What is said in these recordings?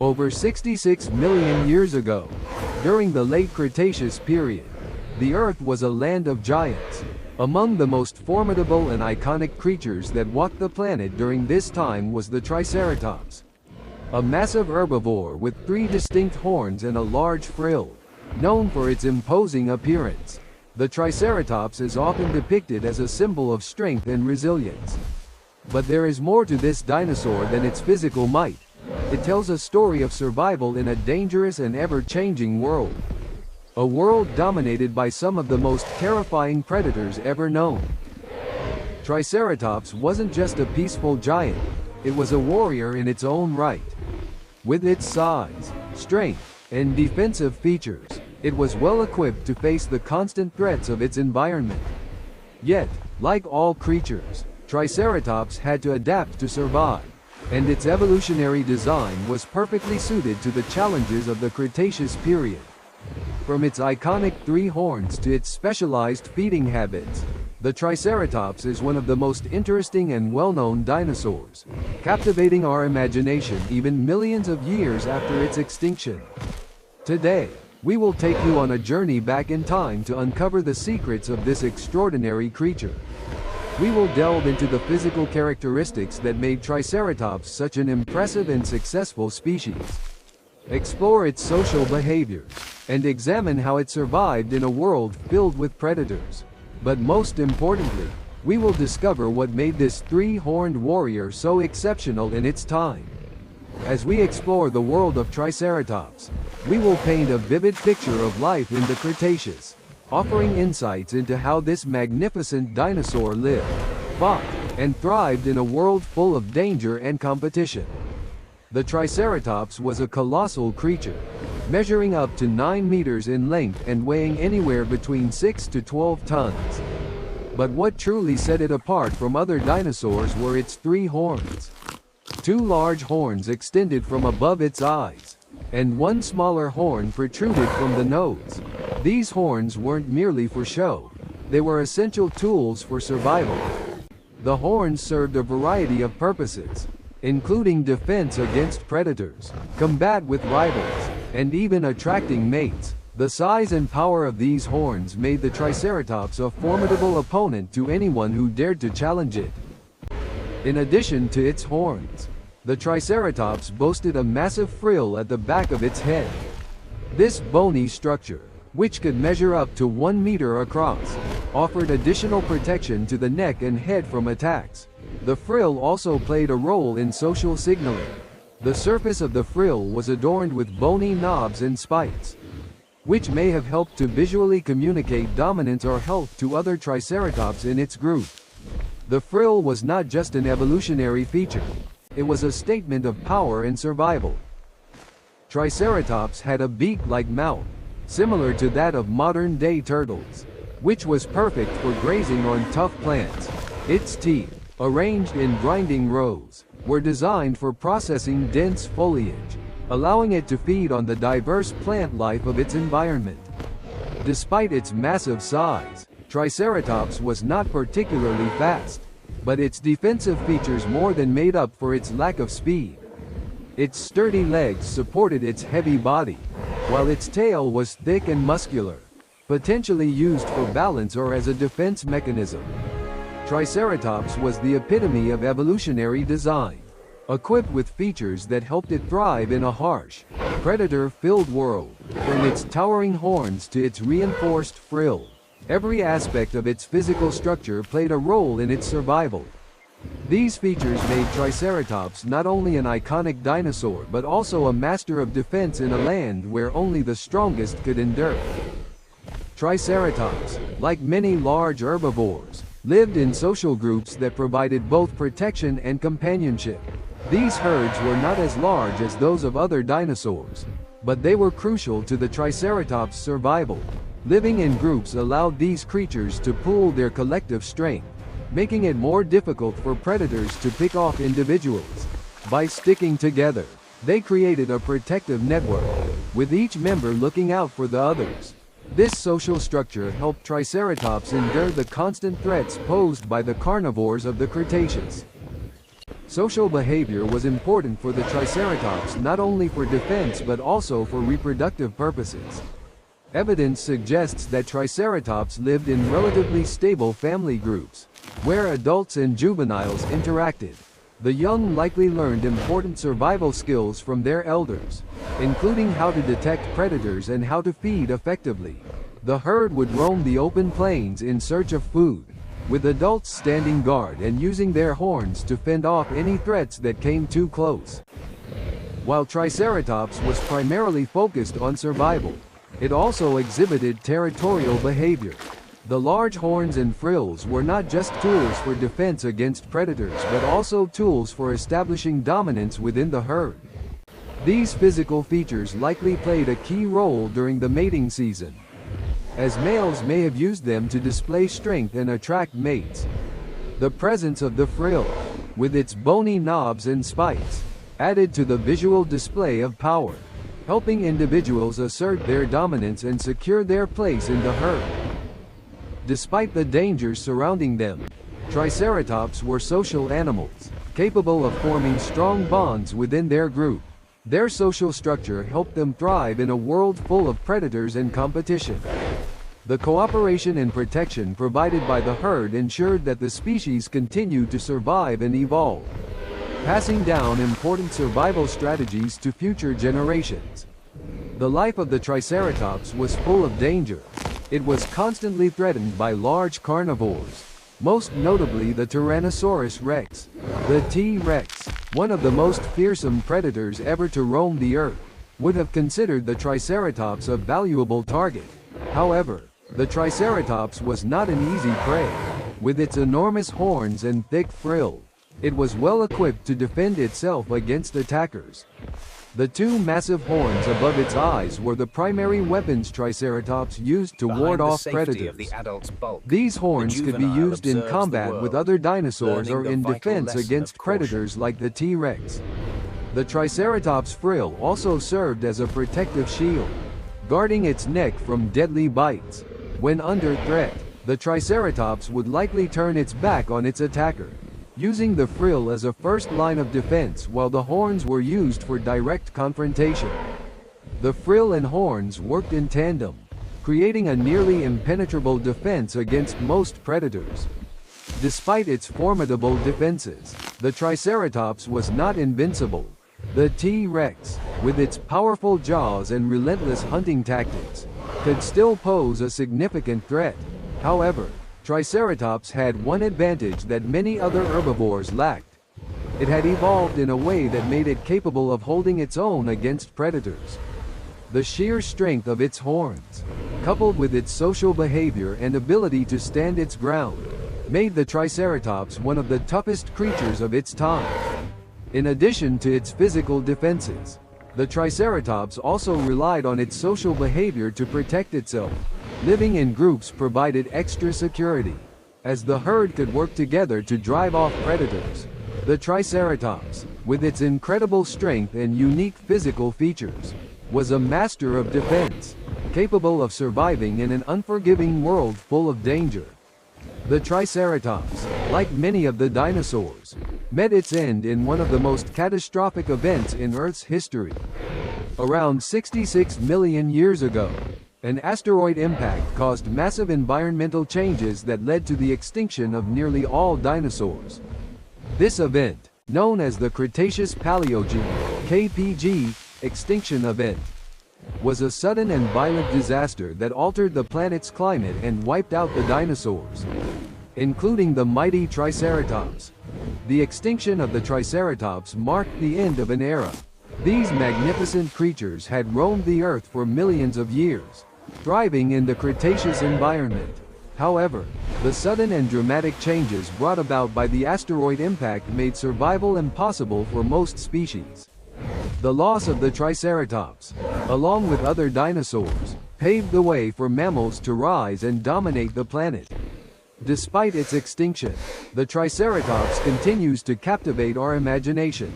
Over 66 million years ago, during the late Cretaceous period, the Earth was a land of giants. Among the most formidable and iconic creatures that walked the planet during this time was the Triceratops, a massive herbivore with 3 distinct horns and a large frill. Known for its imposing appearance, the Triceratops is often depicted as a symbol of strength and resilience. But there is more to this dinosaur than its physical might. It tells a story of survival in a dangerous and ever-changing world. A world dominated by some of the most terrifying predators ever known. Triceratops wasn't just a peaceful giant, it was a warrior in its own right. With its size, strength, and defensive features, it was well equipped to face the constant threats of its environment. Yet, like all creatures, Triceratops had to adapt to survive, and its evolutionary design was perfectly suited to the challenges of the Cretaceous period. From its iconic 3 horns to its specialized feeding habits, the Triceratops is one of the most interesting and well-known dinosaurs, captivating our imagination even millions of years after its extinction. Today, we will take you on a journey back in time to uncover the secrets of this extraordinary creature. We will delve into the physical characteristics that made Triceratops such an impressive and successful species, explore its social behaviors, and examine how it survived in a world filled with predators. But most importantly, we will discover what made this 3-horned warrior so exceptional in its time. As we explore the world of Triceratops, we will paint a vivid picture of life in the Cretaceous, offering insights into how this magnificent dinosaur lived, fought, and thrived in a world full of danger and competition. The Triceratops was a colossal creature, measuring up to 9 meters in length and weighing anywhere between 6 to 12 tons. But what truly set it apart from other dinosaurs were its 3 horns. 2 large horns extended from above its eyes, and 1 smaller horn protruded from the nose. These horns weren't merely for show, they were essential tools for survival. The horns served a variety of purposes, including defense against predators, combat with rivals, and even attracting mates. The size and power of these horns made the Triceratops a formidable opponent to anyone who dared to challenge it. In addition to its horns, the Triceratops boasted a massive frill at the back of its head. This bony structure, which could measure up to 1 meter across, offered additional protection to the neck and head from attacks. The frill also played a role in social signaling. The surface of the frill was adorned with bony knobs and spikes, which may have helped to visually communicate dominance or health to other Triceratops in its group. The frill was not just an evolutionary feature, it was a statement of power and survival. Triceratops had a beak-like mouth, similar to that of modern-day turtles, which was perfect for grazing on tough plants. Its teeth, arranged in grinding rows, were designed for processing dense foliage, allowing it to feed on the diverse plant life of its environment. Despite its massive size, Triceratops was not particularly fast, but its defensive features more than made up for its lack of speed. Its sturdy legs supported its heavy body, while its tail was thick and muscular, potentially used for balance or as a defense mechanism. Triceratops was the epitome of evolutionary design, equipped with features that helped it thrive in a harsh, predator-filled world. From its towering horns to its reinforced frill, every aspect of its physical structure played a role in its survival. These features made Triceratops not only an iconic dinosaur but also a master of defense in a land where only the strongest could endure. Triceratops, like many large herbivores, lived in social groups that provided both protection and companionship. These herds were not as large as those of other dinosaurs, but they were crucial to the Triceratops' survival. Living in groups allowed these creatures to pool their collective strength, making it more difficult for predators to pick off individuals. By sticking together, they created a protective network, with each member looking out for the others. This social structure helped Triceratops endure the constant threats posed by the carnivores of the Cretaceous. Social behavior was important for the Triceratops not only for defense but also for reproductive purposes. Evidence suggests that Triceratops lived in relatively stable family groups, where adults and juveniles interacted. The young likely learned important survival skills from their elders, including how to detect predators and how to feed effectively. The herd would roam the open plains in search of food, with adults standing guard and using their horns to fend off any threats that came too close. While Triceratops was primarily focused on survival, it also exhibited territorial behavior. The large horns and frills were not just tools for defense against predators but also tools for establishing dominance within the herd. These physical features likely played a key role during the mating season, as males may have used them to display strength and attract mates. The presence of the frill, with its bony knobs and spikes, added to the visual display of power, helping individuals assert their dominance and secure their place in the herd. Despite the dangers surrounding them, Triceratops were social animals, capable of forming strong bonds within their group. Their social structure helped them thrive in a world full of predators and competition. The cooperation and protection provided by the herd ensured that the species continued to survive and evolve, passing down important survival strategies to future generations. The life of the Triceratops was full of danger. It was constantly threatened by large carnivores, most notably the Tyrannosaurus rex. The T-Rex, one of the most fearsome predators ever to roam the earth, would have considered the Triceratops a valuable target. However, the Triceratops was not an easy prey. With its enormous horns and thick frill, it was well equipped to defend itself against attackers. The two massive horns above its eyes were the primary weapons Triceratops used to ward off predators. These horns could be used in combat with other dinosaurs or in defense against predators like the T-Rex. The Triceratops' frill also served as a protective shield, guarding its neck from deadly bites. When under threat, the Triceratops would likely turn its back on its attacker, using the frill as a first line of defense while the horns were used for direct confrontation. The frill and horns worked in tandem, creating a nearly impenetrable defense against most predators. Despite its formidable defenses, the Triceratops was not invincible. The T-Rex, with its powerful jaws and relentless hunting tactics, could still pose a significant threat. However, Triceratops had one advantage that many other herbivores lacked. It had evolved in a way that made it capable of holding its own against predators. The sheer strength of its horns, coupled with its social behavior and ability to stand its ground, made the Triceratops one of the toughest creatures of its time. In addition to its physical defenses, the Triceratops also relied on its social behavior to protect itself. Living in groups provided extra security, as the herd could work together to drive off predators. The Triceratops, with its incredible strength and unique physical features, was a master of defense, capable of surviving in an unforgiving world full of danger. The Triceratops, like many of the dinosaurs, met its end in one of the most catastrophic events in Earth's history. Around 66 million years ago, an asteroid impact caused massive environmental changes that led to the extinction of nearly all dinosaurs. This event, known as the Cretaceous Paleogene (KPG) extinction event, was a sudden and violent disaster that altered the planet's climate and wiped out the dinosaurs, including the mighty Triceratops. The extinction of the Triceratops marked the end of an era. These magnificent creatures had roamed the Earth for millions of years, thriving in the Cretaceous environment. However, the sudden and dramatic changes brought about by the asteroid impact made survival impossible for most species. The loss of the Triceratops, along with other dinosaurs, paved the way for mammals to rise and dominate the planet. Despite its extinction, the Triceratops continues to captivate our imagination.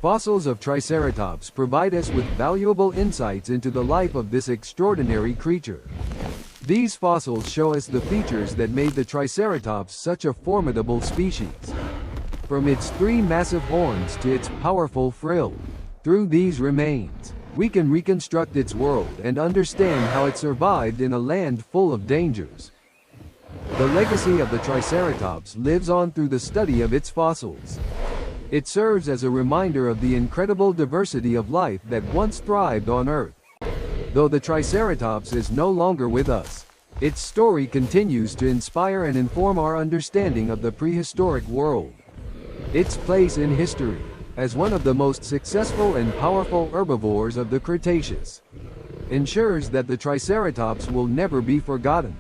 Fossils of Triceratops provide us with valuable insights into the life of this extraordinary creature. These fossils show us the features that made the Triceratops such a formidable species. from its 3 massive horns to its powerful frill. Through these remains, we can reconstruct its world and understand how it survived in a land full of dangers. The legacy of the Triceratops lives on through the study of its fossils. It serves as a reminder of the incredible diversity of life that once thrived on Earth. Though the Triceratops is no longer with us, its story continues to inspire and inform our understanding of the prehistoric world. Its place in history, as one of the most successful and powerful herbivores of the Cretaceous, ensures that the Triceratops will never be forgotten.